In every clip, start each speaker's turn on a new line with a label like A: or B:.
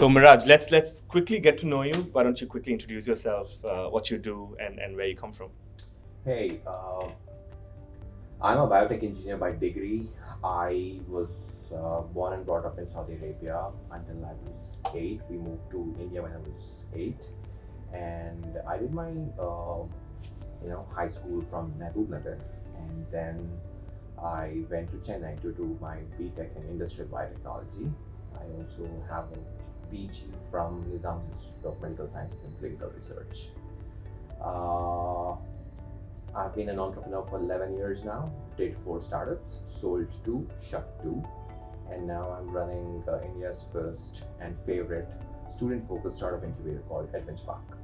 A: So Miraj, let's quickly get to know you. Why don't you quickly introduce yourself, what you do, and where you come from?
B: Hey, I'm a biotech engineer by degree. I was born and brought up in Saudi Arabia until I was 8. We moved to India when I was 8, and I did my high school from Mehboob Nagar, and then I went to Chennai to do my BTech in Industrial Biotechnology. I also have a PG from Nizam Institute of Medical Sciences and Clinical Research. Uh, I've been an entrepreneur for 11 years now, did 4 startups, sold 2, shut 2, and now I'm running India's first and favorite student-focused startup incubator called Edventure Park.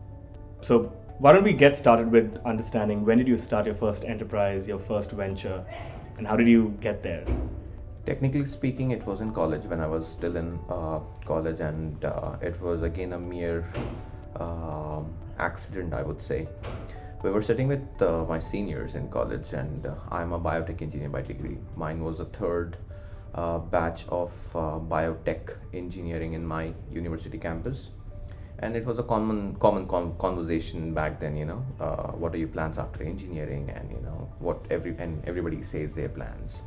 A: So why don't we get started with understanding when did you start your first enterprise, your first venture, and how did you get there?
B: Technically speaking, it was in college when I was still in college, and it was again a mere accident, I would say. We were sitting with my seniors in college, and I'm a biotech engineer by degree. Mine was the third batch of biotech engineering in my university campus, and it was a common conversation back then. What are your plans after engineering, and what everybody says their plans.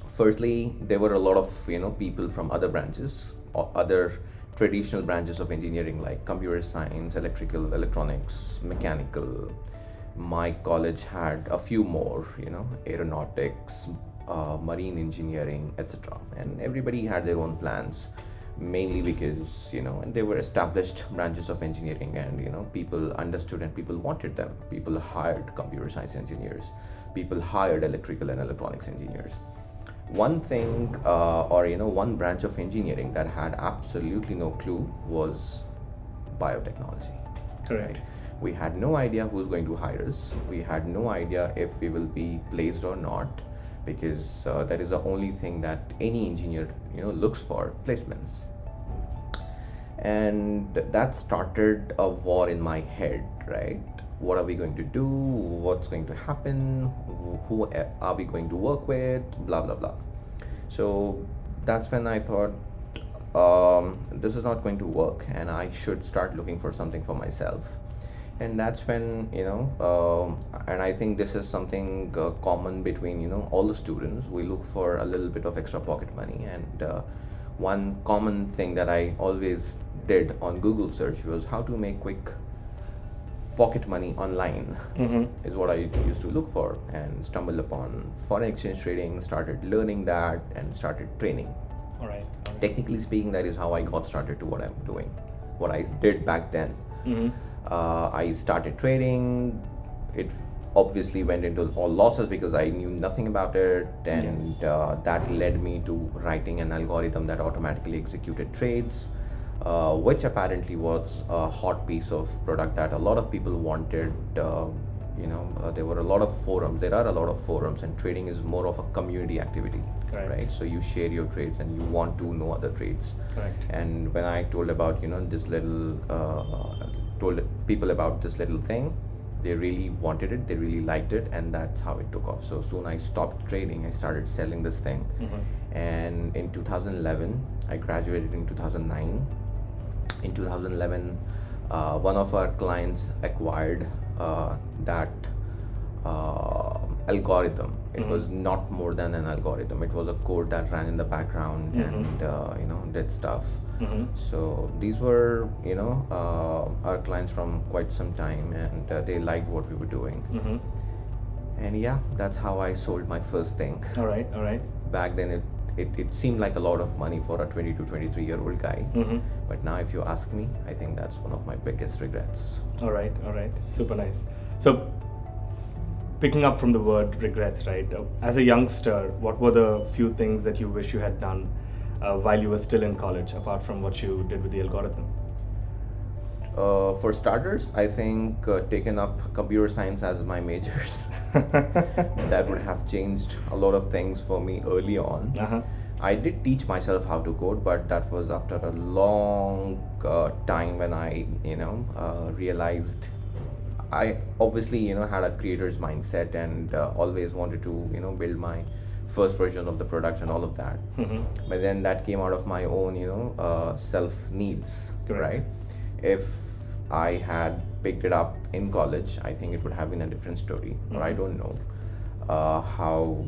B: Firstly, there were a lot of people from other branches or other traditional branches of engineering like computer science, electrical, electronics, mechanical. My college had a few more, aeronautics, marine engineering, etc. And everybody had their own plans, mainly because and they were established branches of engineering, and people understood and people wanted them. People hired computer science engineers, people hired electrical and electronics engineers. One thing one branch of engineering that had absolutely no clue was biotechnology.
A: Correct.
B: We had no idea who's going to hire us. We had no idea if we will be placed or not, because that is the only thing that any engineer looks for, placements. And that started a war in my head, right? What are we going to do? What's going to happen? Who are we going to work with? Blah blah blah. So that's when I thought, this is not going to work, and I should start looking for something for myself. And that's when and I think this is something common between all the students. We look for a little bit of extra pocket money, and one common thing that I always did on Google search was how to make quick pocket money online. Is what I used to look for, and stumbled upon foreign exchange trading, started learning that, and started training.
A: All right.
B: Technically speaking, that is how I got started to what I'm doing, what I did back then. I started trading. It obviously went into all losses because I knew nothing about it, and that led me to writing an algorithm that automatically executed trades, which apparently was a hot piece of product that a lot of people wanted. There were a lot of forums. There are a lot of forums, and trading is more of a community activity.
A: Correct.
B: Right? So you share your trades, and you want to know other trades.
A: Correct.
B: And when I told about this little, told people about this little thing, they really wanted it. They really liked it, and that's how it took off. So soon I stopped trading. I started selling this thing, and in 2011, I graduated in 2009. In 2011, one of our clients acquired that algorithm. It was not more than an algorithm. It was a code that ran in the background and did stuff. So these were our clients from quite some time, and they liked what we were doing. And yeah, that's how I sold my first thing.
A: All right.
B: Back then, it seemed like a lot of money for a 22, 23-year-old guy. But now if you ask me, I think that's one of my biggest regrets.
A: All right. Super nice. So picking up from the word regrets, right? As a youngster, what were the few things that you wish you had done while you were still in college, apart from what you did with the algorithm?
B: For starters, I think taken up computer science as my majors. That would have changed a lot of things for me early on. I did teach myself how to code, but that was after a long time when I realized I obviously had a creator's mindset, and always wanted to build my first version of the product and all of that. But then that came out of my own, self needs, right? If I had picked it up in college, I think it would have been a different story. Or I don't know how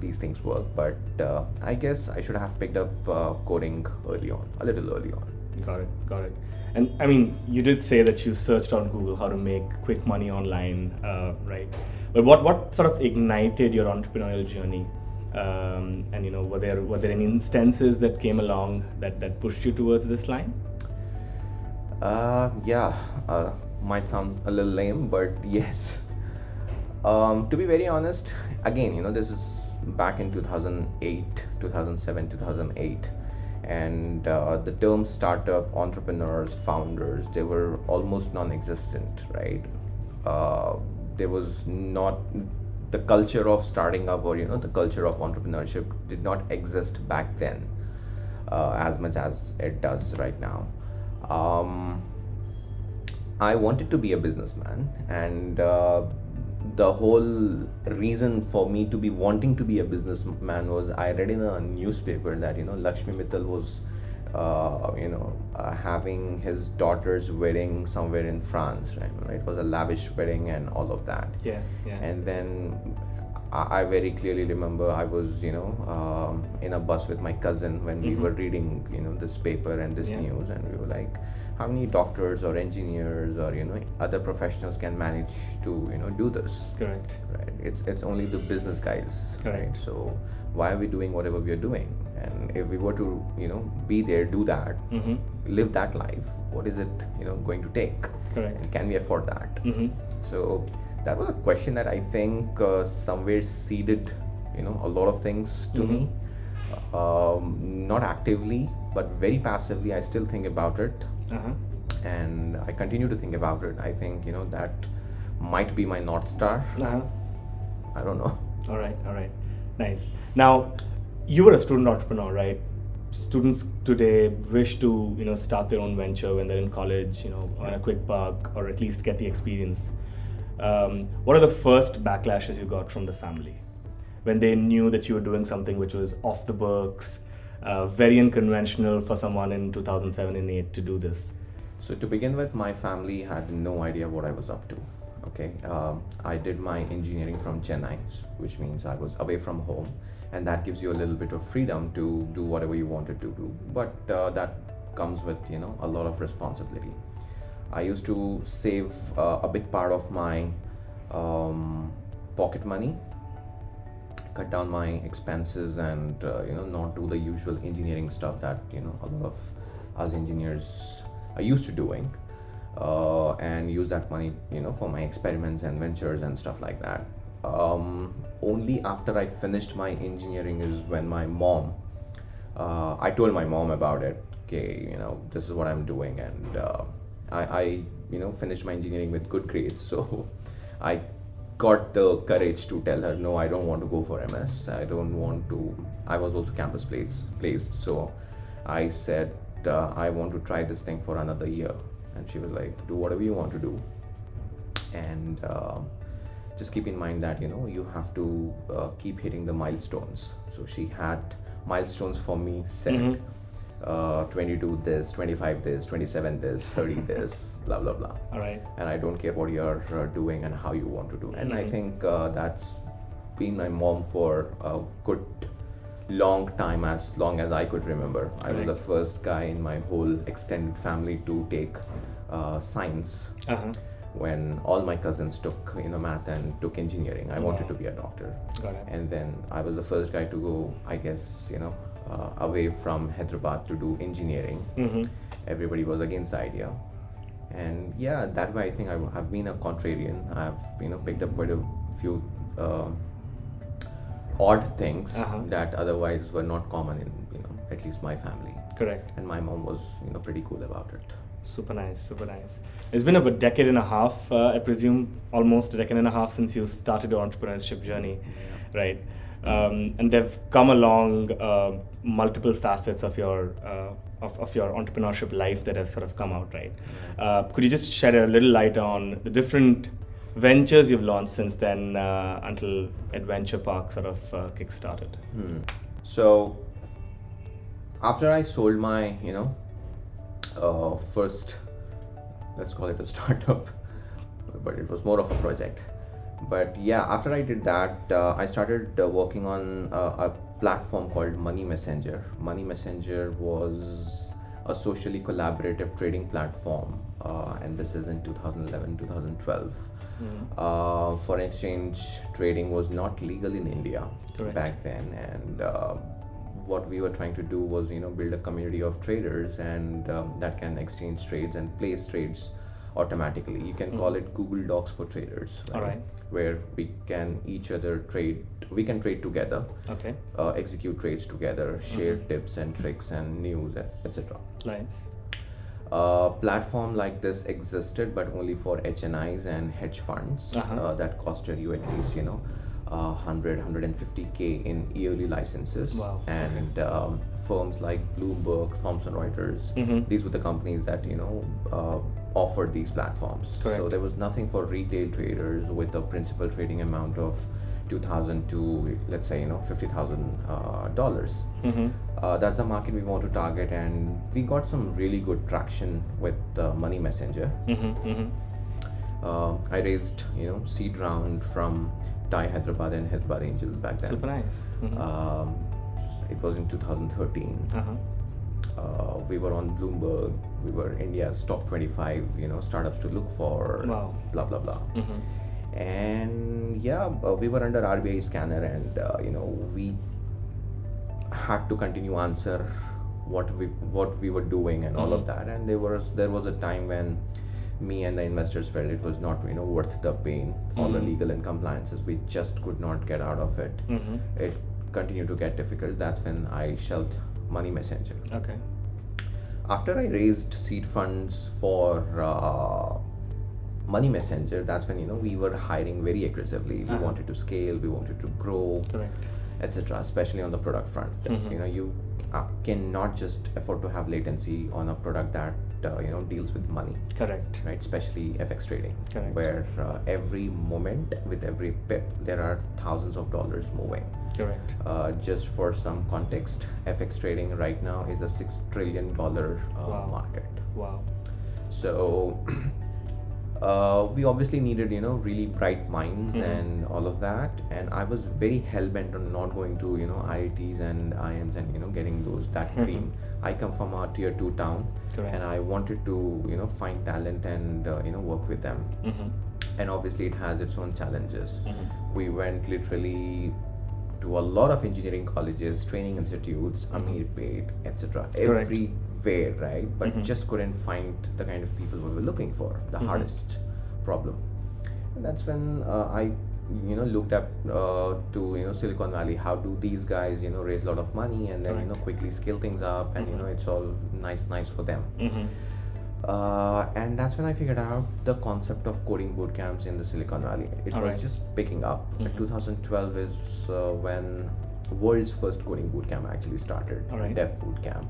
B: these things work, but I guess I should have picked up coding a little early on.
A: Got it. And I mean, you did say that you searched on Google how to make quick money online, right? But what sort of ignited your entrepreneurial journey? And were there any instances that came along that pushed you towards this line?
B: Might sound a little lame, but yes. To be very honest, again, this is back in 2008, 2007, 2008. And the term startup, entrepreneurs, founders, they were almost non-existent, right? There was not the culture of starting up, or the culture of entrepreneurship did not exist back then as much as it does right now. I wanted to be a businessman, and the whole reason for me to be wanting to be a businessman was I read in a newspaper that Lakshmi Mittal was having his daughter's wedding somewhere in France, right? It was a lavish wedding and all of that.
A: Yeah.
B: And then I very clearly remember I was in a bus with my cousin when we were reading this paper and this news, and we were like, how many doctors or engineers or other professionals can manage to do this?
A: Correct.
B: Right. It's only the business guys.
A: Correct.
B: Right. So why are we doing whatever we are doing? And if we were to be there, do that, live that life, what is it going to take?
A: Correct.
B: And can we afford that? So that was a question that I think somewhere seeded a lot of things to me. Not actively, but very passively. I still think about it. And I continue to think about it. I think that might be my North Star. I don't know.
A: All right, nice. Now, you were a student entrepreneur, right? Students today wish to start their own venture when they're in college, on a quick buck, or at least get the experience. What are the first backlashes you got from the family when they knew that you were doing something which was off the books, very unconventional for someone in 2007 and 8 to do this?
B: So to begin with, my family had no idea what I was up to. Okay, I did my engineering from Chennai, which means I was away from home, and that gives you a little bit of freedom to do whatever you wanted to do. But that comes with a lot of responsibility. I used to save a big part of my pocket money, cut down my expenses, and not do the usual engineering stuff that a lot of us engineers are used to doing, and use that money for my experiments and ventures and stuff like that. Only after I finished my engineering is when my mom, I told my mom about it. Okay, this is what I'm doing, and I finished my engineering with good grades, so I got the courage to tell her, no, I don't want to go for MS. I don't want to. I was also campus placed, so I said I want to try this thing for another year, and she was like, do whatever you want to do, and just keep in mind that you have to keep hitting the milestones. So she had milestones for me set. 22 this, 25 this, 27 this, 30 this, blah blah blah.
A: All right.
B: And I don't care what you're doing and how you want to do. And I think that's been my mom for a good long time, as long as I could remember. I was the first guy in my whole extended family to take science. When all my cousins took math and took engineering. I wanted to be a doctor.
A: Got it.
B: And then I was the first guy to go, I guess, away from Hyderabad to do engineering. Everybody was against the idea, and yeah, that way I think I have been a contrarian. I've picked up quite a few odd things that otherwise were not common in at least my family.
A: Correct.
B: And my mom was pretty cool about it.
A: Super nice. It's been about a decade and a half, I presume, almost a decade and a half since you started your entrepreneurship journey, right? And they've come along multiple facets of your entrepreneurship life that have sort of come out, right? Could you just shed a little light on the different ventures you've launched since then until Edventure Park sort of kickstarted?
B: So after I sold my, first, let's call it a startup, but it was more of a project. But yeah, after I did that, I started working on a platform called Money Messenger. Money Messenger was a socially collaborative trading platform, and this is in 2011, 2012. Foreign exchange trading was not legal in India back then, and what we were trying to do was, build a community of traders and that can exchange trades and place trades automatically. You can call it Google Docs for traders, right? Where we can trade together, execute trades together, share tips and tricks and news, etc.
A: Nice.
B: Platform like this existed, but only for HNIs and hedge funds that costed you at least 150K in yearly licenses.
A: Wow.
B: And firms like Bloomberg, Thomson Reuters, these were the companies that offered these platforms.
A: Correct.
B: So there was nothing for retail traders with a principal trading amount of $2,000 to, let's say, $50,000. That's the market we want to target, and we got some really good traction with Money Messenger. I raised seed round from Hyderabad and Hyderabad Angels back then.
A: Super nice.
B: It was in 2013. We were on Bloomberg. We were India's top 25 startups to look for.
A: Wow.
B: Blah blah blah. And yeah, we were under RBI scanner, and we had to continue answer what we were doing and all of that. And there was a time when me and the investors felt it was not worth the pain. All the legal and compliances, we just could not get out of it. It continued to get difficult. That's when I shelved Money Messenger.
A: Okay.
B: After I raised seed funds for Money Messenger, that's when we were hiring very aggressively. We wanted to scale, we wanted to grow, etc., especially on the product front. You cannot just afford to have latency on a product that deals with money.
A: Correct.
B: Right, especially FX trading.
A: Correct.
B: Where every moment with every pip there are thousands of dollars moving.
A: Correct.
B: Just for some context, FX trading right now is a $6 trillion market.
A: Wow.
B: So we obviously needed really bright minds and all of that, and I was very hell-bent on not going to IITs and IIMs and getting that dream. I come from a tier 2 town.
A: Correct.
B: And I wanted to find talent and work with them. And obviously it has its own challenges. We went literally to a lot of engineering colleges, training institutes, Ameerpet, etc. Everywhere, right? But just couldn't find the kind of people we were looking for. The hardest problem. And that's when I looked up to Silicon Valley. How do these guys raise a lot of money and then quickly scale things up, and it's all nice for them. And that's when I figured out the concept of coding bootcamps in the Silicon Valley. It was just picking up. 2012 is when world's first coding bootcamp actually started. Dev bootcamp.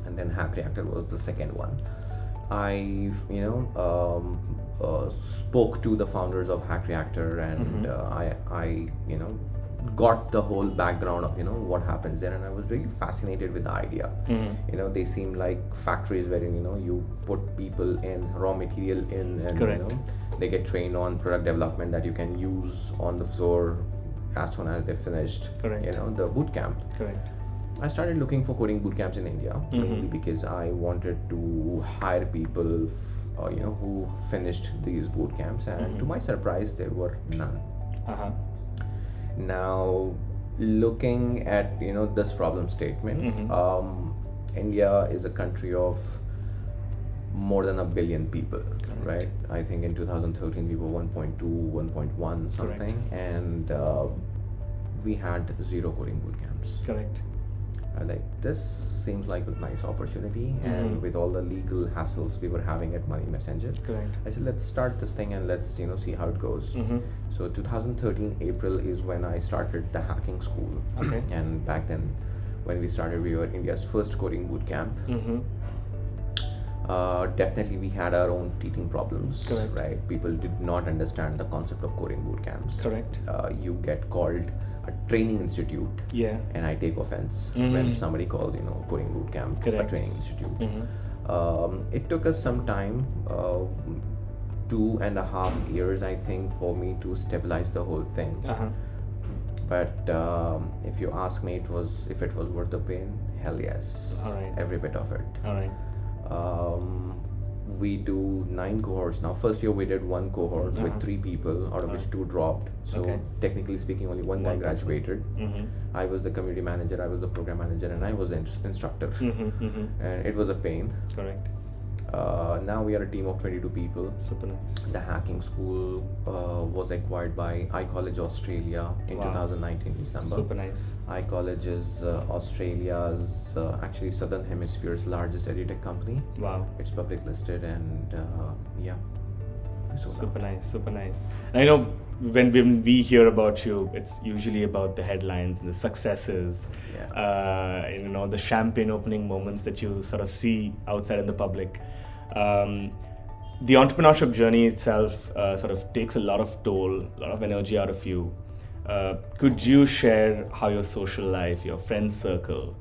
B: And then Hack Reactor was the second one. I spoke to the founders of Hack Reactor, and I got the whole background of what happens there, and I was really fascinated with the idea. They seem like factories wherein you put people in, raw material in, and they get trained on product development that you can use on the floor as soon as they finished the boot camp. I started looking for coding bootcamps in India, mainly because I wanted to hire people who finished these bootcamps, and to my surprise there were none. Now, looking at this problem statement, India is a country of more than 1 billion people, right? I think in 2013 we were 1.2, 1.1 something, and we had 0 coding bootcamps.
A: Correct.
B: Like, this seems like a nice opportunity, and with all the legal hassles we were having at Money Messenger, I said, let's start this thing and let's see how it goes. So 2013 April is when I started the hacking school. And back then when we started, we were India's first coding bootcamp. Definitely, we had our own teething problems,
A: Correct.
B: right? People did not understand the concept of coding boot camps.
A: Correct.
B: You get called a training institute,
A: Yeah.
B: and I take offense when somebody called, coding boot camp
A: Correct.
B: a training institute. It took us some time, 2.5 years, I think, for me to stabilize the whole thing. But if you ask me, if it was worth the pain, hell yes.
A: All right.
B: Every bit of it.
A: All right.
B: We do 9 cohorts now. First year we did 1 cohort with 3 people, out of which 2 dropped. So
A: Okay.
B: technically speaking, only one guy
A: One person.
B: graduated. I was the community manager, I was the program manager, and I was the instructor. And it was a pain.
A: Correct.
B: Now we are a team of 22 people.
A: Super nice.
B: The hacking school was acquired by iCollege Australia in
A: Wow.
B: 2019 December.
A: Super nice.
B: iCollege is Australia's, actually Southern Hemisphere's largest edutech company.
A: Wow.
B: It's public listed, and yeah. So
A: Super nice. Super nice. And I know when we hear about you, it's usually about the headlines and the successes, and the champagne opening moments that you sort of see outside in the public. The entrepreneurship journey itself sort of takes a lot of toll, a lot of energy out of you. Could you share how your social life, your friend circle,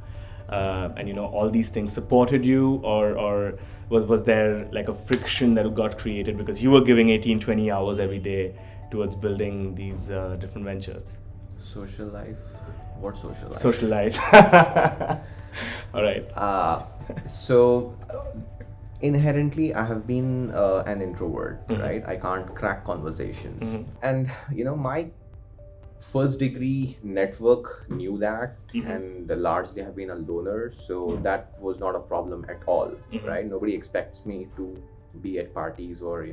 A: and all these things supported you, or was there like a friction that got created because you were giving 18-20 hours every day towards building these different ventures?
B: social life? What social life?
A: Social life. All right.
B: So inherently I have been an introvert, right? I can't crack conversations. And my first degree network knew that, and largely have been a loner, so that was not a problem at all, right? Nobody expects me to be at parties or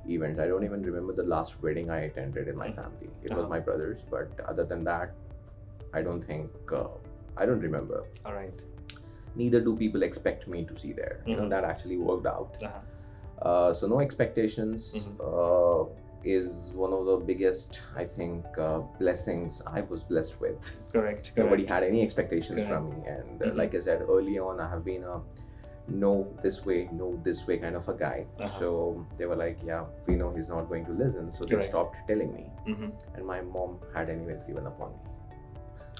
B: events. I don't even remember the last wedding I attended in my family. It was my brother's, but other than that, I don't think I don't remember.
A: All right.
B: Neither do people expect me to see there. That actually worked out. So no expectations is one of the biggest, I think, blessings I was blessed with.
A: Correct.
B: Nobody had any expectations from me, and like I said early on, I have been a no this way kind of a guy. So they were like, yeah, we know he's not going to listen, so they stopped telling me. And my mom had anyways given up on me.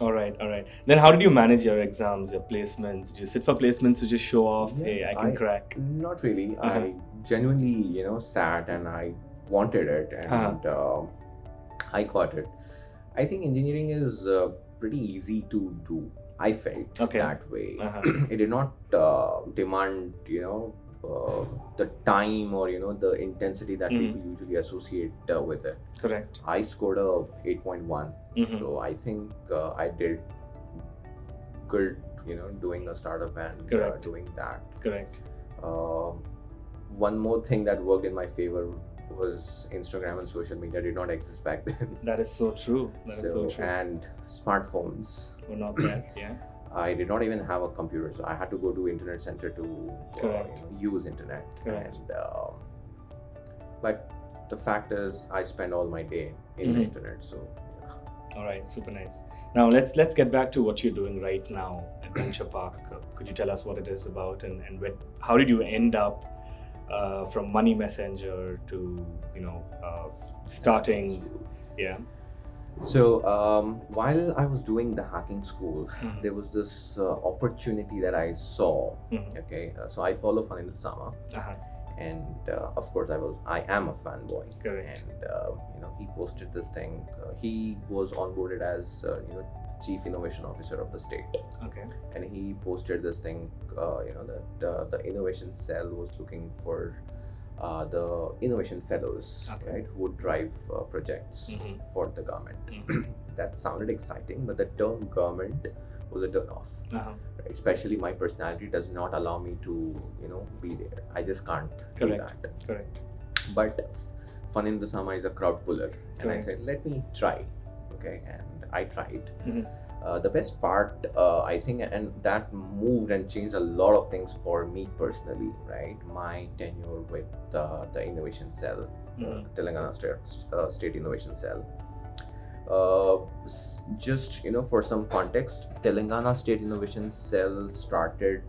A: All right. Then how did you manage your exams, your placements? Did you sit for placements to just show off, hey, I can crack?
B: Not really. I genuinely, sat and I wanted it, and I got it. I think engineering is pretty easy to do. I felt that way. It did not demand, the time or the intensity that people usually associate with it.
A: Correct.
B: I scored a 8.1, so I think I did good, doing a startup and doing that.
A: Correct.
B: One more thing that worked in my favor was Instagram and social media did not exist back then.
A: That is so true.
B: And smartphones
A: were not that, yeah.
B: I did not even have a computer, so I had to go to internet center to use internet.
A: Correct.
B: And but the fact is, I spend all my day in the internet. So
A: all right, super nice. Now let's get back to what you're doing right now, Edventure Park. Could you tell us what it is about, and how did you end up from Money Messenger to starting? Yeah.
B: So while I was doing the hacking school, there was this opportunity that I saw. Okay, so I follow Faheem and of course I am a fanboy.
A: Correct.
B: And he posted this thing. He was onboarded as Chief Innovation Officer of the state.
A: Okay.
B: And he posted this thing, that the innovation cell was looking for the innovation fellows, right, who would drive projects for the government. That sounded exciting, but the term government was a turn-off. Right? Especially my personality does not allow me to, be there. I just can't do that.
A: Correct.
B: But Faheem is a crowd puller, and I said, let me try. Okay, and I tried. The best part, I think, and that moved and changed a lot of things for me personally, right? My tenure with the innovation cell, Telangana State Innovation Cell, Just for some context, Telangana State Innovation Cell started.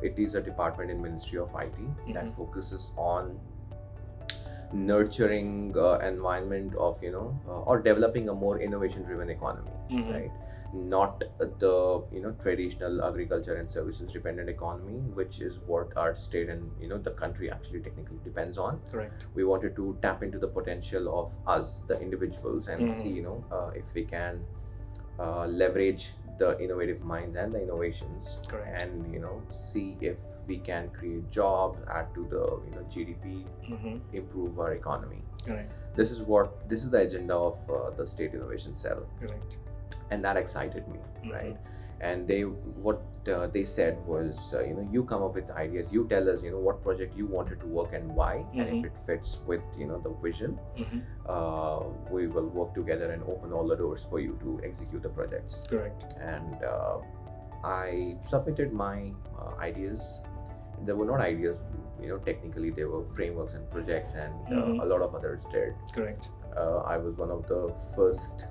B: It is a department in Ministry of IT that focuses on nurturing environment of or developing a more innovation driven economy, right? Not the traditional agriculture and services dependent economy, which is what our state and the country actually technically depends on.
A: Correct.
B: We wanted to tap into the potential of us, the individuals, and see if we can leverage the innovative minds and the innovations.
A: Correct.
B: And see if we can create jobs, add to the GDP, improve our economy.
A: Correct.
B: This is the agenda of the State Innovation Cell.
A: Correct.
B: And that excited me, right? And what they said was, you come up with ideas, you tell us, what project you wanted to work and why, and if it fits with, the vision, we will work together and open all the doors for you to execute the projects.
A: Correct.
B: And I submitted my ideas. There were not ideas, technically they were frameworks and projects, and a lot of others did.
A: Correct.
B: I was one of the first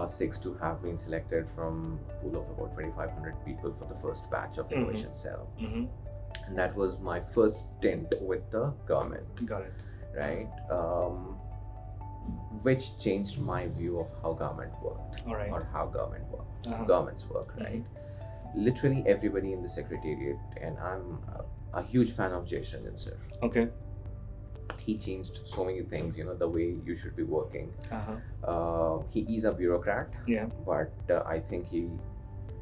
B: 6 to have been selected from a pool of about 2,500 people for the first batch of Innovation Cell. And that was my first stint with the government.
A: Got it.
B: Right? Which changed my view of how government worked.
A: All right.
B: Or how governments work, right? Literally everybody in the secretariat, and I'm a huge fan of Jason sir.
A: Okay.
B: He changed so many things, the way you should be working. He is a bureaucrat, but I think he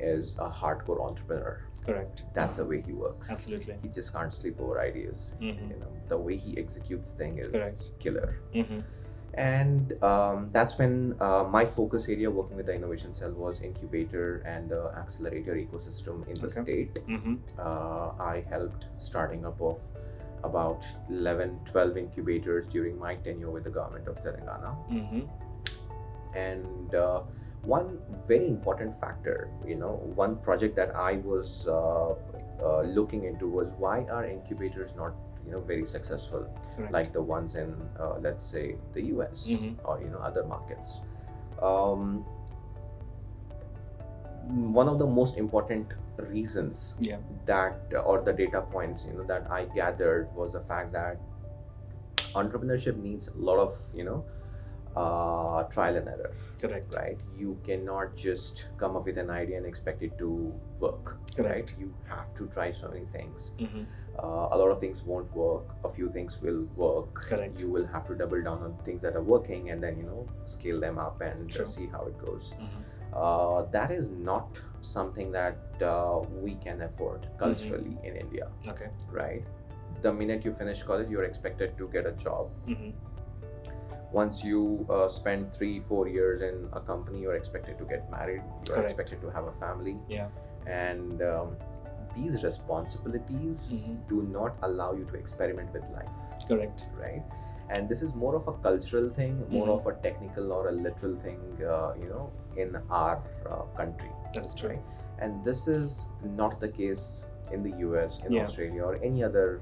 B: is a hardcore entrepreneur.
A: Correct.
B: That's the way he works.
A: Absolutely.
B: He just can't sleep over ideas. The way he executes things is killer. And that's when my focus area working with the Innovation Cell was incubator and the accelerator ecosystem in the state. I helped starting up of about 11-12 incubators during my tenure with the government of Telangana. And one very important factor, one project that I was looking into was, why are incubators not very successful?
A: Correct.
B: Like the ones in let's say the US or other markets. One of the most important reasons that or the data points that I gathered was the fact that entrepreneurship needs a lot of trial and error.
A: Correct.
B: Right? You cannot just come up with an idea and expect it to work.
A: Correct.
B: Right? You have to try so many things. A lot of things won't work, a few things will work.
A: Correct.
B: You will have to double down on things that are working and then scale them up and see how it goes. That is not something that we can afford culturally in India.
A: Okay.
B: Right? The minute you finish college, you're expected to get a job. Once you spend 3-4 years in a company, you're expected to get married, you're expected to have a family. And these responsibilities do not allow you to experiment with life.
A: Correct.
B: Right? And this is more of a cultural thing, more of a technical or a literal thing, in our country.
A: That is true.
B: Right? And this is not the case in the US, in Australia, or any other,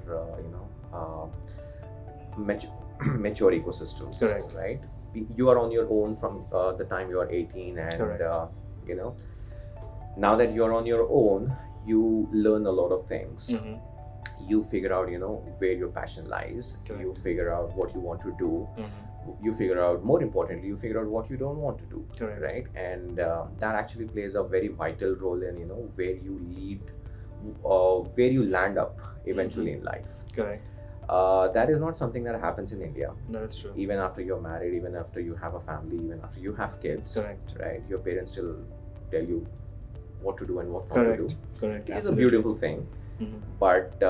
B: mature ecosystems.
A: Correct.
B: Right? You are on your own from the time you are 18, and now that you are on your own, you learn a lot of things. You figure out, where your passion lies.
A: Correct.
B: You figure out what you want to do. You figure out, more importantly, you figure out what you don't want to do.
A: Correct.
B: Right? And that actually plays a very vital role in, where you lead, where you land up eventually in life.
A: Correct.
B: That is not something that happens in India.
A: That is true.
B: Even after you're married, even after you have a family, even after you have kids.
A: Correct.
B: Right? Your parents still tell you what to do and what not
A: Correct.
B: to do.
A: Correct.
B: It is a beautiful thing. But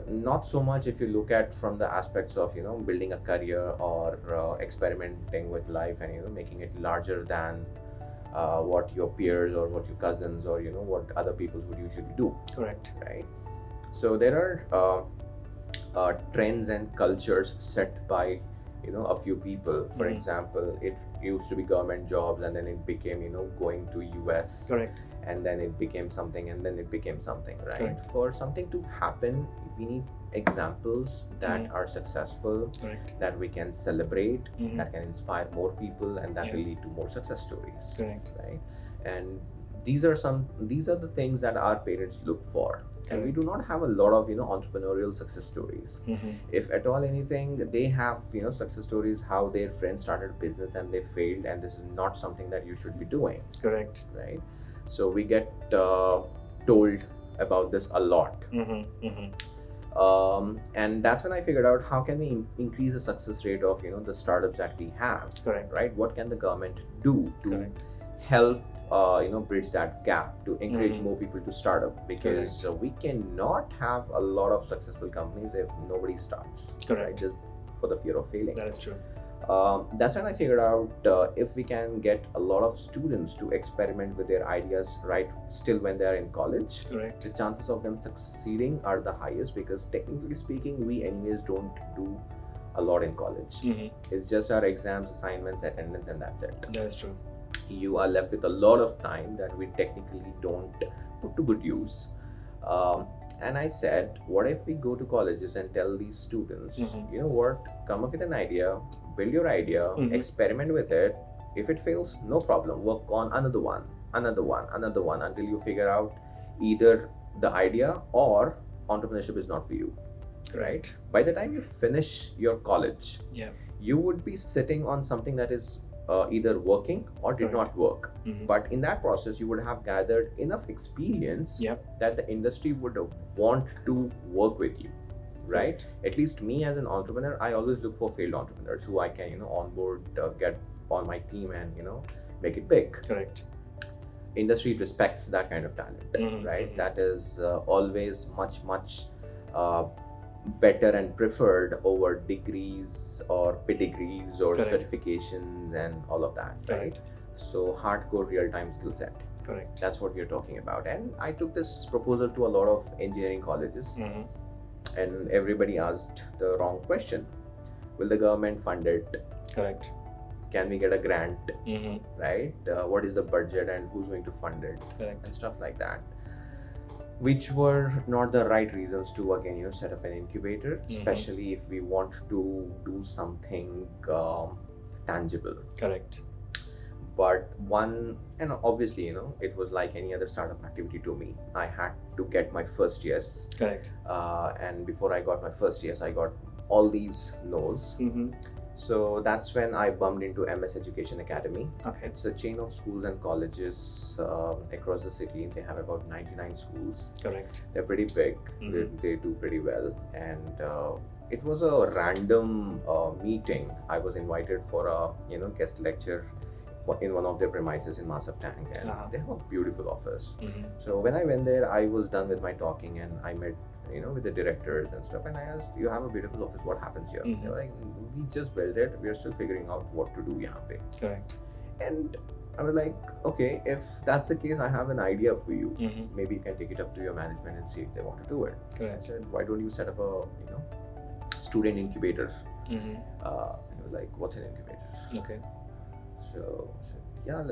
B: not so much if you look at from the aspects of building a career or experimenting with life and making it larger than what your peers or what your cousins or what other people would usually do.
A: Correct.
B: Right? So there are trends and cultures set by a few people. For example, it used to be government jobs, and then it became going to US.
A: Correct.
B: And then it became something, and then it became something, right?
A: Correct.
B: For something to happen, we need examples that are successful,
A: Correct.
B: that we can celebrate,
A: Mhm.
B: that can inspire more people, and that
A: Yeah.
B: will lead to more success stories.
A: Correct.
B: Right? And these are the things that our parents look for. And we
A: Correct.
B: do not have a lot of entrepreneurial success stories.
A: Mhm.
B: If at all anything, they have success stories how their friends started a business and they failed, and this is not something that you should be doing,
A: Correct.
B: right? So we get told about this a lot.
A: Mhm. Mhm.
B: And that's when I figured out how can we increase the success rate of the startups that we have.
A: Correct.
B: Right? What can the government do to
A: Correct.
B: help bridge that gap, to encourage
A: Mhm.
B: more people to start up, because we cannot have a lot of successful companies if nobody starts.
A: Correct.
B: Right? Just for the fear of failing.
A: That is true.
B: That's when I figured out if we can get a lot of students to experiment with their ideas right still when they are in college,
A: Correct.
B: the chances of them succeeding are the highest, because technically speaking, we anyways don't do a lot in college.
A: Mhm.
B: It's just our exams, assignments, attendance, and that's it.
A: That is true.
B: You are left with a lot of time that we technically don't put to good use. And I said, what if we go to colleges and tell these students,
A: Mhm.
B: you know what, come up with an idea, build your idea,
A: Mhm.
B: experiment with it. If it fails, no problem, work on another one, until you figure out either the idea or entrepreneurship is not for you. Right? By the time you finish your college,
A: Yeah.
B: you would be sitting on something that is either working or did
A: Correct.
B: not work.
A: Mhm.
B: But in that process, you would have gathered enough experience
A: Yep.
B: that the industry would want to work with you. Right? At least me as an entrepreneur, I always look for failed entrepreneurs who I can onboard, get on my team, and make it big.
A: Correct.
B: Industry respects that kind of talent.
A: Mhm.
B: Right?
A: Mhm.
B: That is always much uh, better and preferred over degrees or pedigrees or
A: Correct.
B: certifications and all of that. Right?
A: Correct.
B: So hardcore real-time skill set.
A: Correct.
B: That's what we're talking about. And I took this proposal to a lot of engineering colleges,
A: Mhm.
B: and everybody asked the wrong question. Will the government fund it?
A: Correct.
B: Can we get a grant?
A: Mhm.
B: Right? What is the budget and who's going to fund it?
A: Correct.
B: And stuff like that, which were not the right reasons to again set up an incubator, especially if we want to do something tangible.
A: Correct.
B: But and obviously it was like any other startup activity to me. I had to get my first yes,
A: Correct.
B: and before I got my first yes, I got all these no's.
A: Mhm.
B: So that's when I bumped into MS Education Academy.
A: Okay.
B: It's a chain of schools and colleges across the city. They have about 99 schools.
A: Correct.
B: They're pretty big.
A: Mhm.
B: They do pretty well. And it was a random meeting. I was invited for a guest lecture in one of their premises in Massive Tank, and they have a beautiful office.
A: Mhm.
B: So when I went there, I was done with my talking, and I met with the directors and stuff, and I asked, you have a beautiful office, what happens here?
A: Mhm.
B: They were like, we just built it, we are still figuring out what to do yahan pe.
A: Correct.
B: And I was like, okay, if that's the case, I have an idea for you.
A: Mhm.
B: Maybe you can take it up to your management and see if they want to do it. I
A: Correct.
B: said, why don't you set up a student incubator?
A: Mhm.
B: He was like, what's an incubator?
A: Okay.
B: So I said, yeah,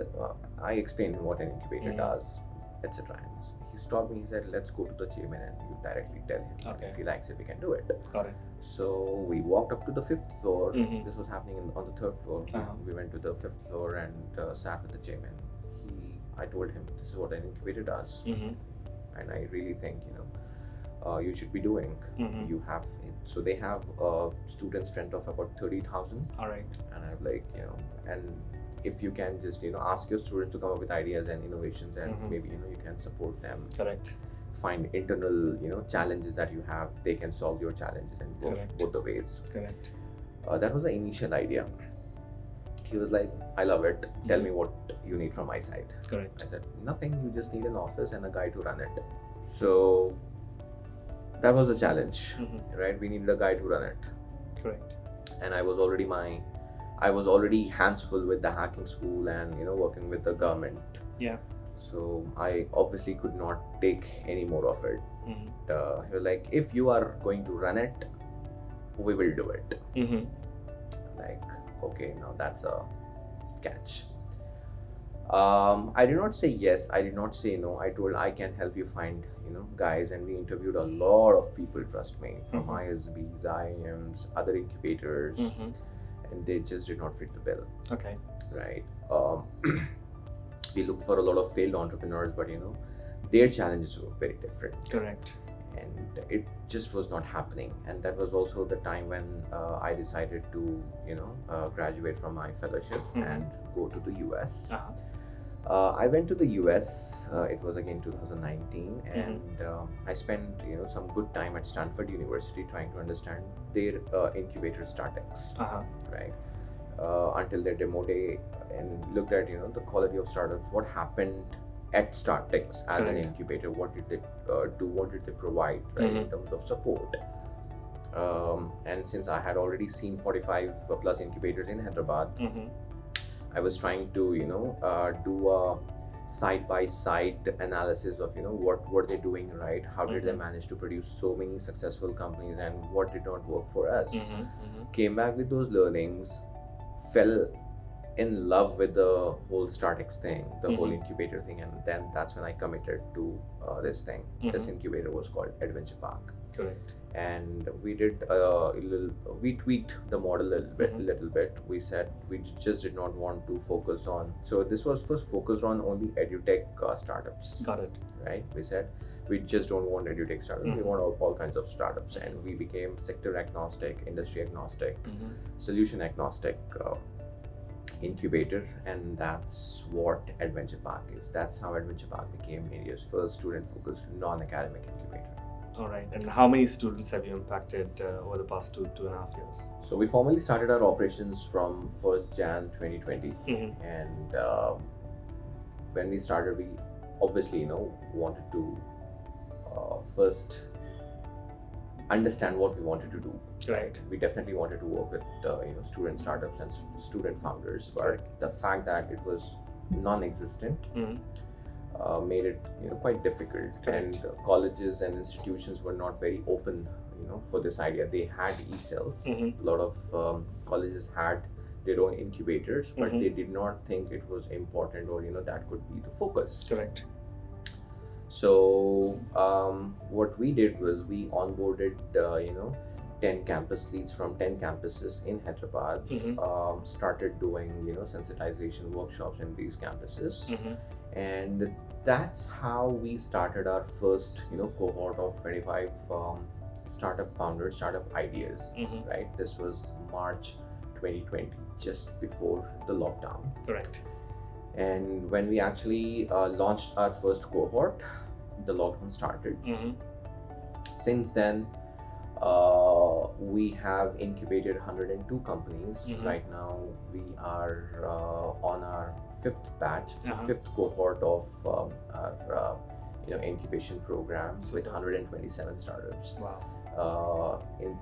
B: I explained what an incubator does, etc. And he stopped me. He said, let's go to the chairman and you directly tell him.
A: Okay.
B: If he likes it, we can do it.
A: Got it.
B: So we walked up to the 5th floor.
A: Mhm.
B: This was happening on the 3rd floor.
A: Uh-huh.
B: We went to the 5th floor and sat with the chairman. I told him, this is what an incubator does.
A: Mhm.
B: And I really think, you should be doing.
A: Mhm.
B: You have, so they have a student strength of about 30,000.
A: All right.
B: And I'm like, and if you can just ask your students to come up with ideas and innovations, and
A: Mhm.
B: maybe you can support them,
A: Correct.
B: find internal challenges that you have, they can solve your challenges and go
A: Correct.
B: both the ways.
A: Correct.
B: That was the initial idea. He was like, I love it, tell me what you need from my side.
A: Correct.
B: I said, nothing, you just need an office and a guy to run it. So that was the challenge.
A: Mhm.
B: Right? We needed a guy to run it.
A: Correct.
B: And I was already hands full with the hacking school and working with the government.
A: Yeah.
B: So I obviously could not take any more of it.
A: Mhm.
B: He was like, if you are going to run it, we will do it.
A: Mhm.
B: Like, okay, now that's a catch. I did not say yes. I did not say no. I told I can help you find, guys, and we interviewed a lot of people. Trust me, from ISBs, IIMs, other incubators, and they just did not fit the bill.
A: Okay.
B: Right. We looked for a lot of failed entrepreneurs, but their challenges were very different.
A: Correct.
B: And it just was not happening. And that was also the time when I decided to, graduate from my fellowship and go to the US. I went to the US, it was again 2019, and I spent some good time at Stanford University trying to understand their incubator StartX, right? Until their demo day, and looked at the quality of startups, what happened at StartX as an incubator, what did they do, what did they provide, right, in terms of support. And since I had already seen 45 plus incubators in Hyderabad, I was trying to do a side-by-side analysis of what were they doing right, how did they manage to produce so many successful companies, and what did not work for us. Came back with those learnings, fell in love with the whole StartX thing, the whole incubator thing, and then that's when I committed to this thing. This incubator was called Edventure Park.
A: Correct.
B: And we did we tweaked the model a little bit. We said we just did not want to focus on, so this was first focused on only edutech startups.
A: Got it.
B: Right? We said we just don't want edutech startups, we want all kinds of startups, and we became sector agnostic, industry agnostic, solution agnostic incubator, and that's what Edventure Park is. That's how Edventure Park became India's first student-focused non-academic incubator.
A: All right. And how many students have you impacted over the past 2.5 years?
B: So we formally started our operations from 1st Jan 2020, and when we started, we obviously wanted to first understand what we wanted to do.
A: Right.
B: We definitely wanted to work with student startups and student founders, but the fact that it was non-existent made it quite difficult. And colleges and institutions were not very open for this idea. They had e-cells. A lot of colleges had their own incubators, but they did not think it was important, or that could be the focus.
A: Correct.
B: So what we did was we onboarded 10 campus leads from 10 campuses in Hyderabad, started doing sensitization workshops in these campuses, and that's how we started our first cohort of 25 startup founders, startup ideas. Right, this was March 2020, just before the lockdown.
A: Correct.
B: And when we actually launched our first cohort, the lockdown started. Since then, we have incubated 102 companies. Right now, we are on our fifth batch, fifth cohort of our incubation programs with 127 startups.
A: Wow.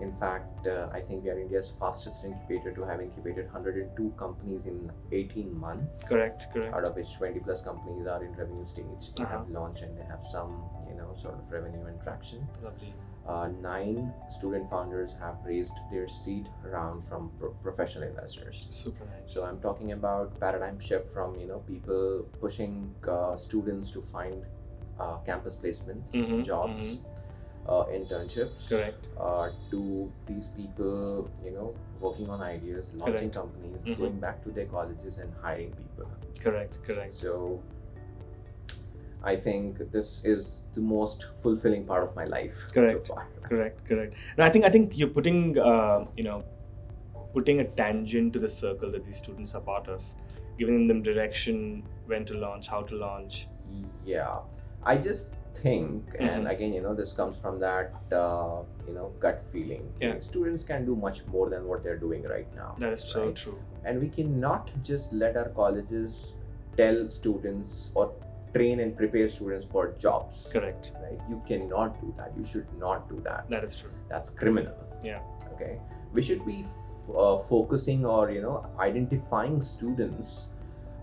B: In fact, I think we are India's fastest incubator to have incubated 102 companies in 18 months.
A: Correct.
B: Out of which 20 plus companies are in revenue stage. They have launched and they have some, sort of revenue and traction.
A: Lovely.
B: 9 student founders have raised their seed round from professional investors.
A: Super nice.
B: So I'm talking about paradigm shift from people pushing students to find campus placements, jobs, internships.
A: Correct.
B: To these people working on ideas, launching companies, going back to their colleges and hiring people.
A: Correct.
B: So I think this is the most fulfilling part of my life so far.
A: Correct. And I think you're putting putting a tangent to the circle that these students are part of, giving them direction, when to launch, how to launch.
B: Yeah, I just think, and again, this comes from that gut feeling.
A: Yeah.
B: Students can do much more than what they're doing right now.
A: That is so true.
B: And we cannot just let our colleges tell students or train and prepare students for jobs.
A: Correct.
B: Right? You cannot do that. You should not do that.
A: That is true.
B: That's criminal.
A: Yeah.
B: Okay. We should be focusing or identifying students,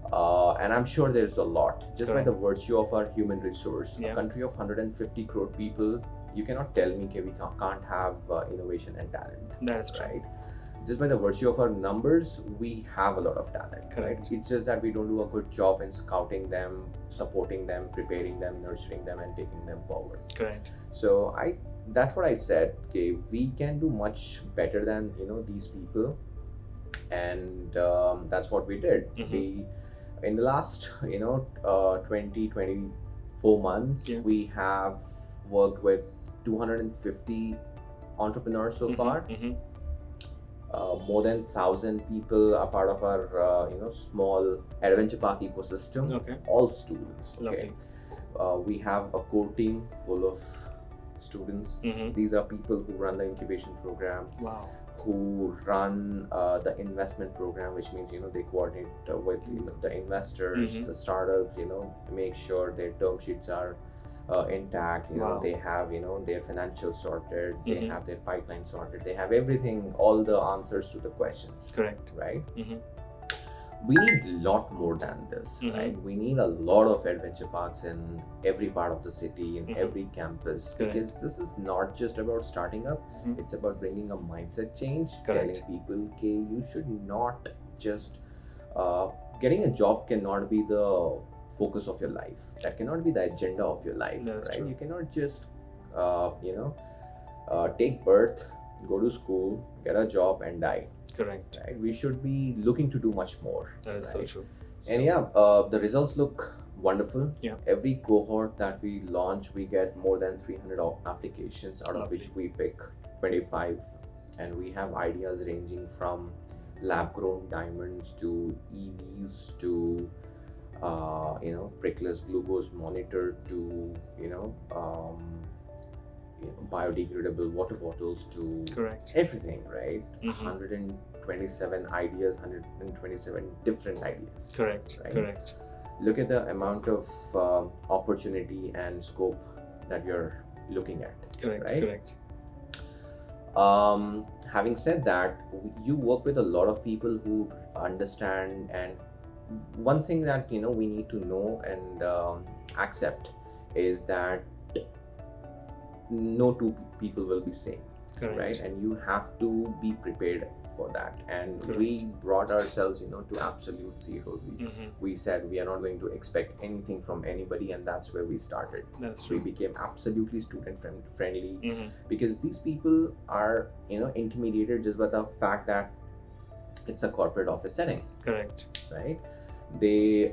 B: and I'm sure there's a lot just by the virtue of our human resource. A country of 150 crore people, you cannot tell me we can't have innovation and talent.
A: That is true.
B: Right? just by the virtue of our numbers, we have a lot of talent.
A: Correct.
B: Right? It's just that we don't do a good job in scouting them, supporting them, preparing them, nurturing them, and taking them forward.
A: Correct.
B: So that's what I said. Okay, we can do much better than these people, and that's what we did. We in the last 24 months, we have worked with 250 entrepreneurs so far. More than 1,000 people are part of our small Edventure Park ecosystem. All students. Okay. We have a core team full of students. These are people who run the incubation program.
A: Wow.
B: Who run the investment program, which means they coordinate with the investors, the startups, make sure their term sheets are intact.
A: Wow.
B: They have their financials sorted, they have their pipeline sorted, they have everything, all the answers to the questions.
A: Correct.
B: Right. We need a lot more than this, right? We need a lot of adventure parks in every part of the city, in every campus, because this is not just about starting up, it's about bringing a mindset change, telling people, okay, you should not just, getting a job cannot be the focus of your life. That cannot be the agenda of your life.
A: That's
B: right?
A: True.
B: You cannot just, take birth, go to school, get a job and die.
A: Correct.
B: Right? We should be looking to do much more.
A: That is so true.
B: And the results look wonderful. Every cohort that we launch, we get more than 300 applications, out of which we pick 25. And we have ideas ranging from lab-grown diamonds to EVs to prickless glucose monitor to biodegradable water bottles to everything, right? 127 ideas, 127 different ideas.
A: Correct.
B: Right?
A: Correct.
B: Look at the amount of opportunity and scope that you're looking at.
A: Correct.
B: Right?
A: Correct.
B: Having said that, you work with a lot of people who understand, and one thing that we need to know and accept is that no two people will be same.
A: Correct.
B: Right? And you have to be prepared for that. And
A: Correct.
B: we brought ourselves to absolute zero. We said we are not going to expect anything from anybody, and that's where we started.
A: That's true.
B: We became absolutely student friendly because these people are intimidated just by the fact that it's a corporate office setting.
A: Correct.
B: Right? They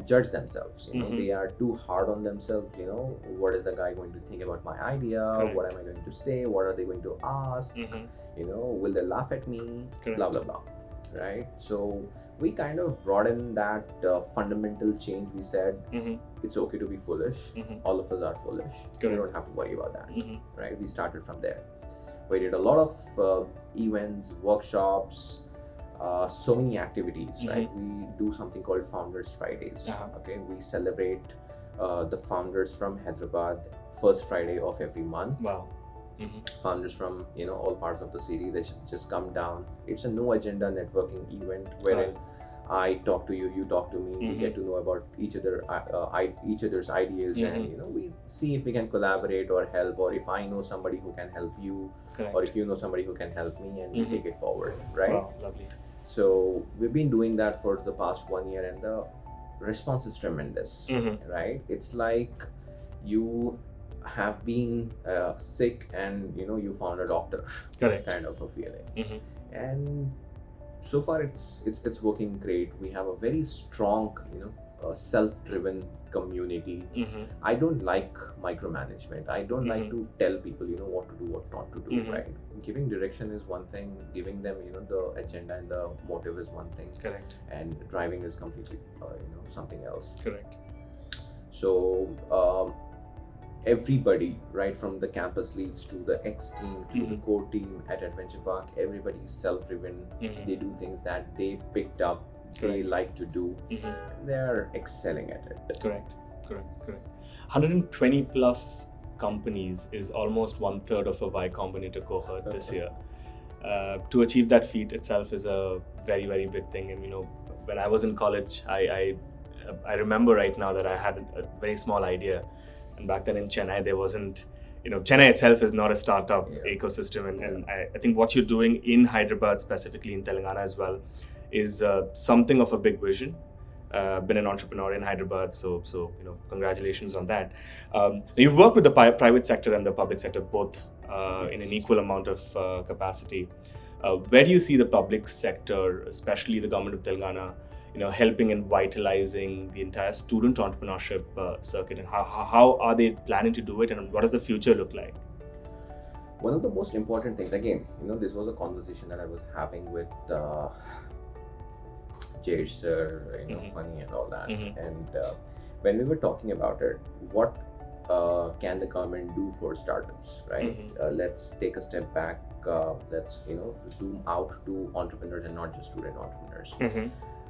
B: judge themselves. They are too hard on themselves. What is the guy going to think about my idea?
A: Correct.
B: What am I going to say? What are they going to ask? Will they laugh at me?
A: Correct.
B: Blah blah blah. Right? So we kind of brought in that fundamental change. We said it's okay to be foolish. All of us are foolish.
A: Correct.
B: We don't have to worry about that. Right? We started from there. We did a lot of events, workshops. So many activities, right? We do something called Founders Fridays. Okay, we celebrate the founders from Hyderabad first Friday of every month.
A: Wow.
B: Founders from all parts of the city, they just come down. It's a no agenda networking event wherein I talk to you, you talk to me. We get to know about each other's ideas, and we see if we can collaborate or help, or if I know somebody who can help you, or if you know somebody who can help me, and we take it forward, right?
A: Wow, lovely.
B: So we've been doing that for the past 1 year, and the response is tremendous, right? It's like you have been sick and you found a doctor.
A: Correct.
B: Kind of a feeling. And so far it's working great. We have a very strong self-driven community. I don't like micromanagement. I don't like to tell people what to do, what not to do. Right? Giving direction is one thing. Giving them the agenda and the motive is one thing.
A: Correct.
B: And driving is completely something else.
A: Correct.
B: So everybody, right from the campus leads to the X team to the core team at Edventure Park, everybody is self-driven. They do things that they picked up, they like to do. They're excelling at it.
A: Correct. 120 plus companies is almost 1/3 of a Y Combinator cohort this year. To achieve that feat itself is a very, very big thing. And when I was in college, I remember right now that I had a very small idea. And back then in Chennai, there wasn't Chennai itself is not a startup
B: Yeah.
A: ecosystem, and I think what you're doing in Hyderabad, specifically in Telangana as well, is something of a big vision. Been an entrepreneur in Hyderabad, so congratulations on that. You've worked with the private sector and the public sector both in an equal amount of capacity. Where do you see the public sector, especially the government of Telangana, helping and vitalizing the entire student entrepreneurship circuit, and how are they planning to do it, and what does the future look like?
B: One of the most important things, again, this was a conversation that I was having with Jay sir, funny and all that. And when we were talking about it, what can the government do for startups, right? Let's take a step back. Let's zoom out to entrepreneurs and not just student entrepreneurs.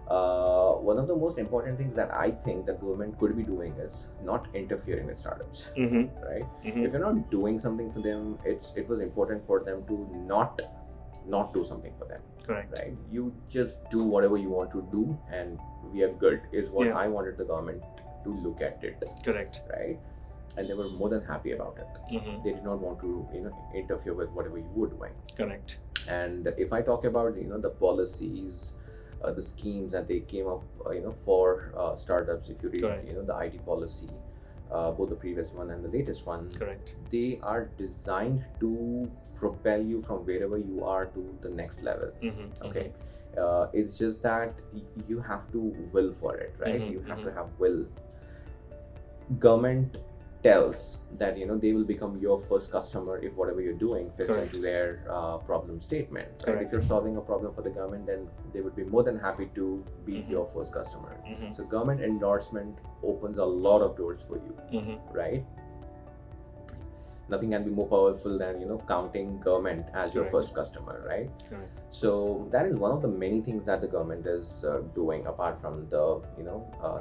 B: One of the most important things that I think the government could be doing is not interfering with startups, right? If you're not doing something for them, it was important for them to not do something for them.
A: Correct.
B: Right? You just do whatever you want to do, and we are good. Is what I wanted the government to look at it.
A: Correct.
B: Right? And they were more than happy about it. They did not want to interfere with whatever you were doing.
A: Correct.
B: And if I talk about the policies, the schemes that they came up for startups, if you read the IT policy, both the previous one and the latest one,
A: correct,
B: they are designed to propel you from wherever you are to the next level. Okay. It's just that you have to will for it, right? You have to have will. Government tells that they will become your first customer if whatever you're doing fits into their problem statement, right? If you're solving a problem for the government, then they would be more than happy to be your first customer. So government endorsement opens a lot of doors for you, right? Nothing can be more powerful than counting government as your first customer, right? So that is one of the many things that the government is doing, apart from the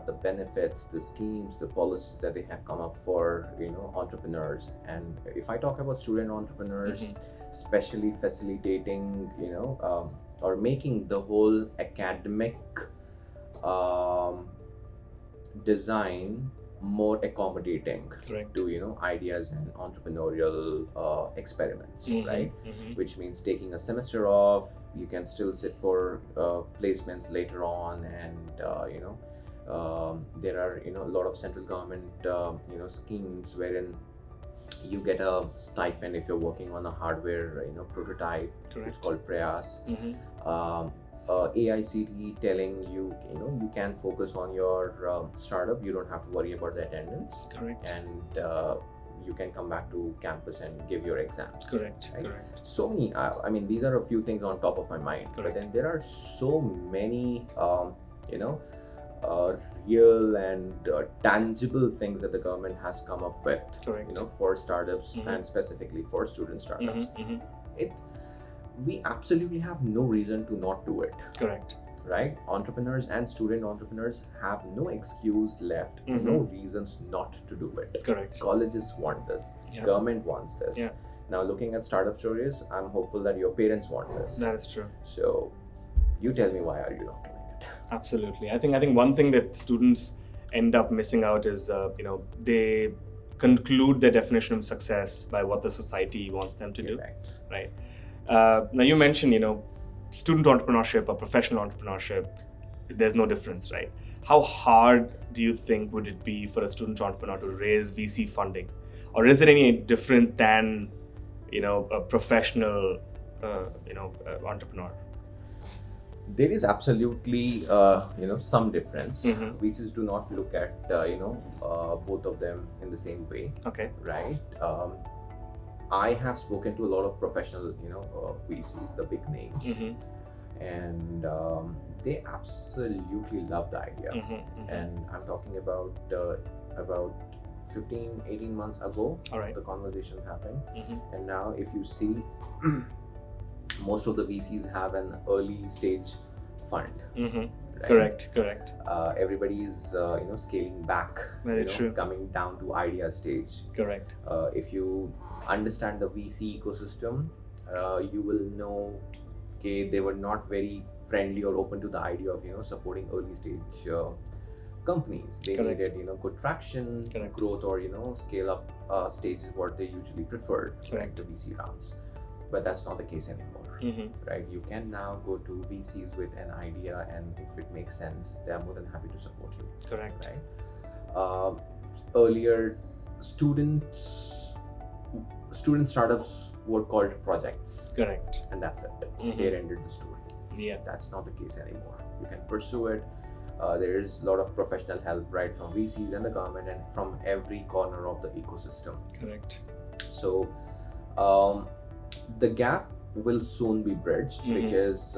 B: the benefits, the schemes, the policies that they have come up for entrepreneurs. And if I talk about student entrepreneurs, especially facilitating or making the whole academic design more accommodating to ideas and entrepreneurial experiments, right? Which means taking a semester off, you can still sit for placements later on, and there are a lot of central government schemes wherein you get a stipend if you're working on a hardware prototype. It's called Prayas. AICTE telling you you can focus on your startup, you don't have to worry about the attendance, and you can come back to campus and give your exams. Right? So many I mean, these are a few things on top of my mind, but then there are so many real and tangible things that the government has come up with for startups and specifically for student startups. We absolutely have no reason to not do it. Right? Entrepreneurs and student entrepreneurs have no excuse left, no reasons not to do it. Colleges want this, government wants this. Now, looking at startup stories, I'm hopeful that your parents want this.
A: That is true.
B: So, you tell me, why are you not doing it?
A: Absolutely. I think one thing that students end up missing out is they conclude their definition of success by what the society wants them to do. Right. Now you mentioned, student entrepreneurship or professional entrepreneurship, there's no difference, right? How hard do you think would it be for a student entrepreneur to raise VC funding? Or is it any different than, a professional, entrepreneur?
B: There is absolutely, some difference. We just do not look at, both of them in the same way. Right? I have spoken to a lot of professional, VCs, the big names, and they absolutely love the idea. And I'm talking about 15, 18 months ago, the conversation happened. And now if you see, most of the VCs have an early stage fund. Right? Correct. Everybody's scaling back, coming down to idea stage. If you understand the VC ecosystem, you will know they were not very friendly or open to the idea of supporting early stage companies. They
A: Correct.
B: needed, good traction,
A: Correct.
B: growth, or scale up stage is what they usually preferred,
A: Correct.
B: the VC rounds. But that's not the case anymore, right? You can now go to VCs with an idea, and if it makes sense, they're more than happy to support you.
A: Correct.
B: Right? Earlier, student startups were called projects.
A: Correct.
B: And that's it. There ended the story.
A: Yeah.
B: That's not the case anymore. You can pursue it. There is a lot of professional help, right, from VCs and the government and from every corner of the ecosystem.
A: Correct.
B: So the gap will soon be bridged because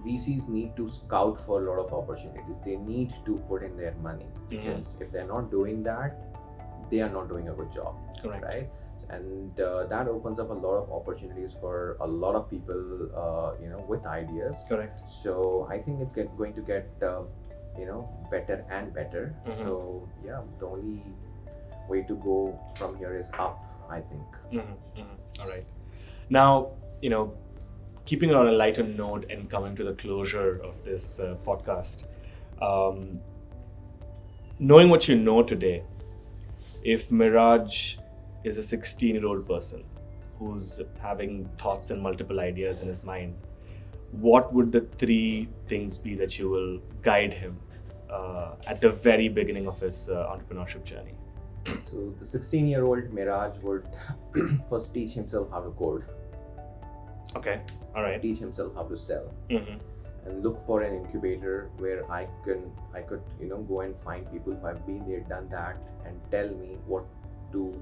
B: VCs need to scout for a lot of opportunities. They need to put in their money because if they're not doing that, they are not doing a good job.
A: Correct.
B: Right? And that opens up a lot of opportunities for a lot of people, with ideas.
A: Correct.
B: So I think it's going to get, better and better. So yeah, the only way to go from here is up, I think.
A: All right. Now, keeping it on a lighter note and coming to the closure of this podcast, knowing what you know today, if Miraj is a 16-year-old person who's having thoughts and multiple ideas in his mind, what would the 3 things be that you will guide him at the very beginning of his entrepreneurship journey?
B: So the 16-year-old Miraj would first teach himself how to code.
A: Okay. All right.
B: Teach himself how to sell. And look for an incubator where I could go and find people who have been there, done that, and tell me what to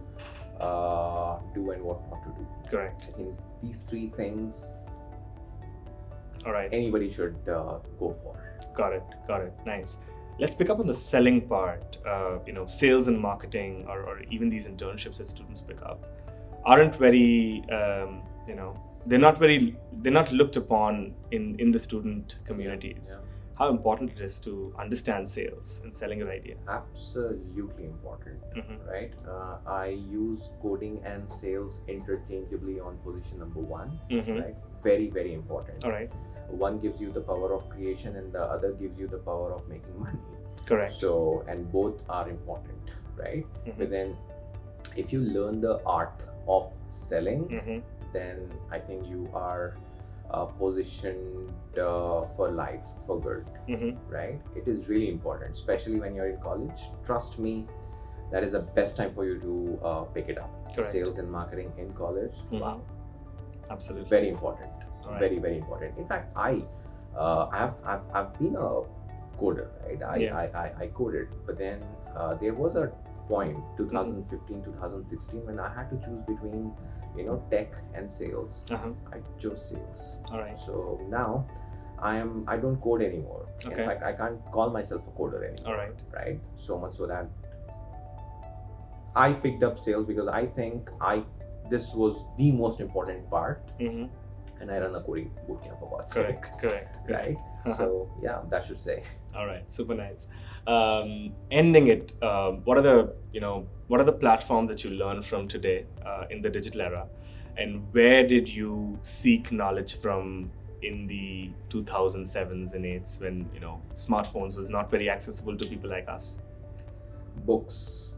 B: do and what not to do.
A: Correct.
B: I think these 3 things,
A: all right,
B: anybody should go for.
A: Got it. Nice. Let's pick up on the selling part. Sales and marketing, or even these internships that students pick up, aren't very, they're not looked upon in the student communities.
B: Yeah.
A: How important it is to understand sales and selling your idea.
B: Absolutely important, right? I use coding and sales interchangeably on position number 1, right? Very, very important.
A: All right.
B: One gives you the power of creation and the other gives you the power of making money.
A: Correct.
B: So, and both are important, right? But then if you learn the art of selling, then I think you are positioned for life, for good, right? It is really important, especially when you're in college. Trust me, that is the best time for you to pick it up.
A: Correct.
B: Sales and marketing in college, wow.
A: Absolutely.
B: Very important.
A: Right.
B: Very, very important. In fact, I've been a coder, right? I coded, but then there was a point, 2015, 2016, when I had to choose between tech and sales. I chose sales.
A: All right.
B: So now I don't code anymore.
A: Okay.
B: In fact, I can't call myself a coder anymore.
A: All right.
B: Right. So much so that I picked up sales because I think this was the most important part. And I run a coding bootcamp for God's sake.
A: Correct.
B: Right. So yeah, that should say.
A: All right. Super nice. Ending it. What are the platforms that you learn from today in the digital era, and where did you seek knowledge from in the 2007s and 8s when smartphones was not very accessible to people like us?
B: Books.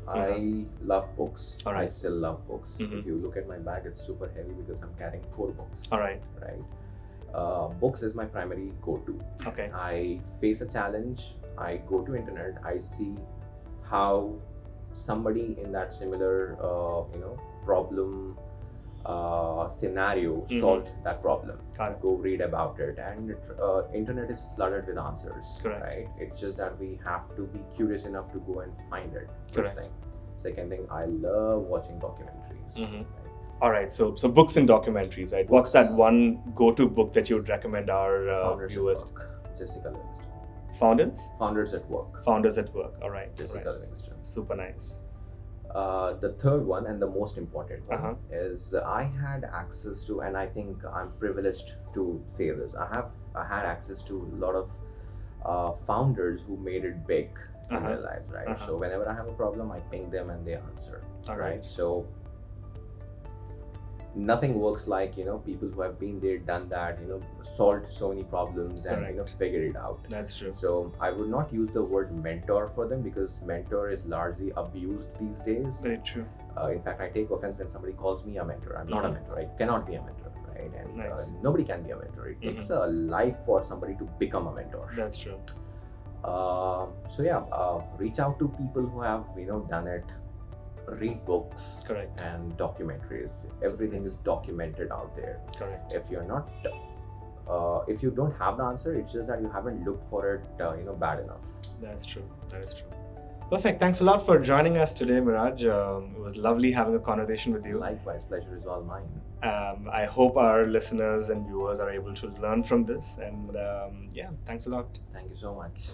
B: I love books.
A: All right.
B: I still love books. If you look at my bag, it's super heavy because I'm carrying 4 books.
A: All right.
B: Right. Books is my primary go-to.
A: Okay.
B: I face a challenge. I go to internet. I see how somebody in that similar, problem scenario solved that problem. Go read about it, and internet is flooded with answers.
A: Correct.
B: Right? It's just that we have to be curious enough to go and find it.
A: Correct.
B: First thing. Second thing, I love watching documentaries. Right?
A: All right. So books and documentaries, right? What's that one go-to book that you would recommend our viewers?
B: Founders at Work, Jessica Livingston.
A: Founders at Work. All right.
B: Jessica Livingston.
A: Super nice.
B: The third one, and the most important one, is I had access to, and I think I'm privileged to say this, I had access to a lot of founders who made it big in their life, right? So whenever I have a problem, I ping them and they answer.
A: All right.
B: So nothing works like people who have been there, done that, solved so many problems and
A: Correct.
B: figured it out.
A: That's true.
B: So I would not use the word mentor for them, because mentor is largely abused these days.
A: Very true.
B: In fact, I take offense when somebody calls me a mentor. I'm not a mentor. I cannot be a mentor, right? And
A: Nice.
B: nobody can be a mentor. It takes a life for somebody to become a mentor.
A: That's true.
B: So yeah, reach out to people who have done it. Read books.
A: Correct.
B: And documentaries. Everything is documented out there.
A: Correct.
B: If you're not, if you don't have the answer, it's just that you haven't looked for it, bad enough.
A: That's true. That is true. Perfect. Thanks a lot for joining us today, Miraj. It was lovely having a conversation with you.
B: Likewise, pleasure is all mine.
A: I hope our listeners and viewers are able to learn from this. And yeah, thanks a lot.
B: Thank you so much.